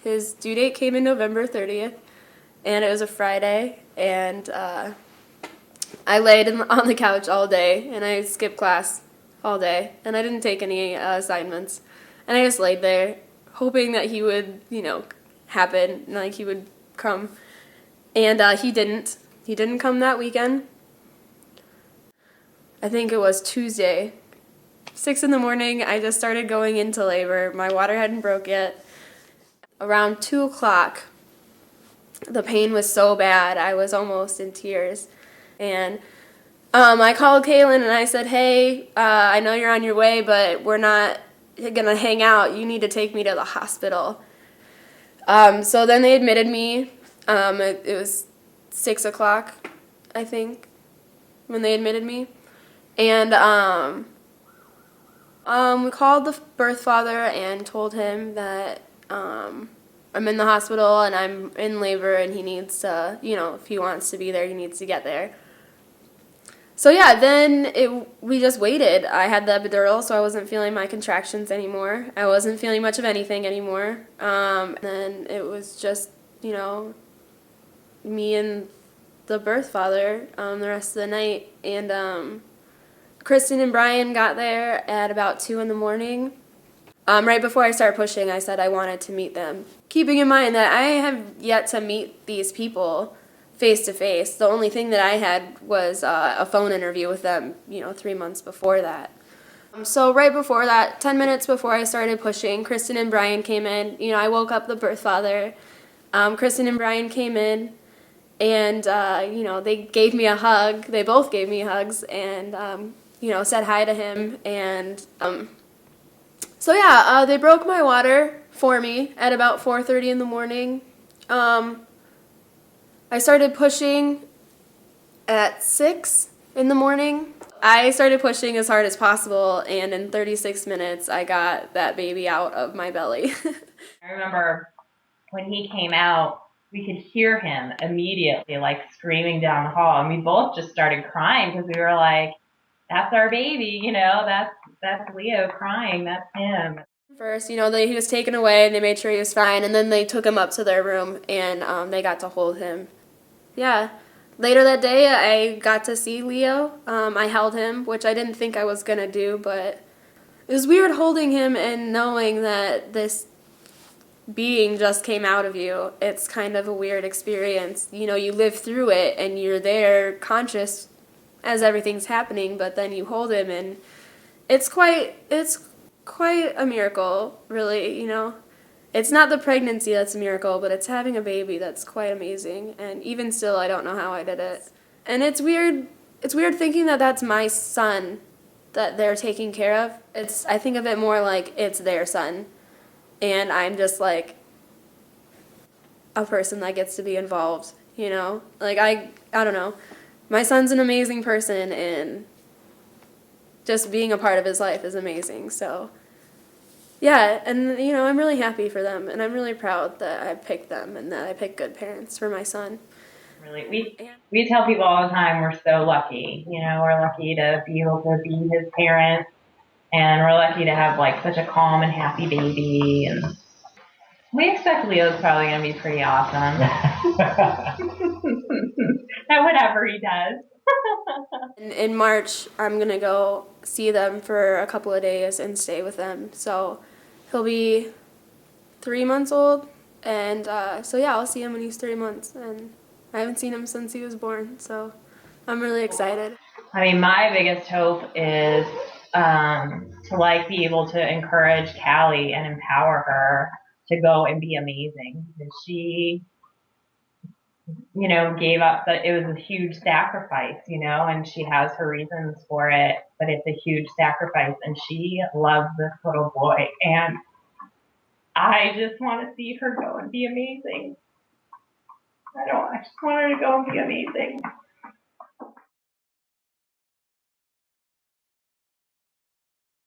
His due date came in November 30th, and it was a Friday, and I laid on the couch all day, and I skipped class all day, and I didn't take any assignments, and I just laid there, hoping that he would, happen, like he would come, and he didn't. He didn't come that weekend. I think it was Tuesday, 6 in the morning. I just started going into labor. My water hadn't broke yet. Around 2 o'clock, the pain was so bad, I was almost in tears. And I called Kaylin and I said, hey, I know you're on your way, but we're not going to hang out. You need to take me to the hospital. So then they admitted me. It was 6 o'clock, I think, when they admitted me. And we called the birth father and told him that I'm in the hospital and I'm in labor and he needs to, if he wants to be there, he needs to get there. So yeah, then we just waited. I had the epidural, so I wasn't feeling my contractions anymore. I wasn't feeling much of anything anymore. And then it was just, me and the birth father the rest of the night. And Kristen and Brian got there at about 2 in the morning. Right before I started pushing, I said I wanted to meet them. Keeping in mind that I have yet to meet these people face to face. The only thing that I had was a phone interview with them, 3 months before that. So right before that, 10 minutes before I started pushing, Kristen and Brian came in. I woke up the birth father. Kristen and Brian came in, and, they gave me a hug. They both gave me hugs and, said hi to him. And so yeah, they broke my water for me at about 4:30 in the morning. I started pushing at 6 in the morning. I started pushing as hard as possible, and in 36 minutes, I got that baby out of my belly. I remember when he came out, we could hear him immediately, like, screaming down the hall, and we both just started crying because we were like, that's our baby, that's Leo crying, that's him. First, he was taken away, and they made sure he was fine, and then they took him up to their room, and they got to hold him. Yeah. Later that day, I got to see Leo. I held him, which I didn't think I was going to do, but it was weird holding him and knowing that this being just came out of you. It's kind of a weird experience. You live through it, and you're there conscious as everything's happening, but then you hold him, and it's quite a miracle, really, It's not the pregnancy that's a miracle, but it's having a baby that's quite amazing. And even still, I don't know how I did it. And it's weird thinking that that's my son that they're taking care of. I think of it more like it's their son. And I'm just like a person that gets to be involved, Like, I don't know. My son's an amazing person, and just being a part of his life is amazing, so... Yeah, and, I'm really happy for them, and I'm really proud that I picked them and that I picked good parents for my son. Really, we tell people all the time we're so lucky. We're lucky to be able to be his parents, and we're lucky to have, like, such a calm and happy baby, and we expect Leo's probably going to be pretty awesome. At whatever he does. In March, I'm going to go see them for a couple of days and stay with them. So he'll be 3 months old. And so, yeah, I'll see him when he's 3 months. And I haven't seen him since he was born. So I'm really excited. I mean, my biggest hope is to, be able to encourage Callie and empower her to go and be amazing. And she... gave up that it was a huge sacrifice, and she has her reasons for it, but it's a huge sacrifice, and she loves this little boy, and I just want to see her go and be amazing. I just want her to go and be amazing.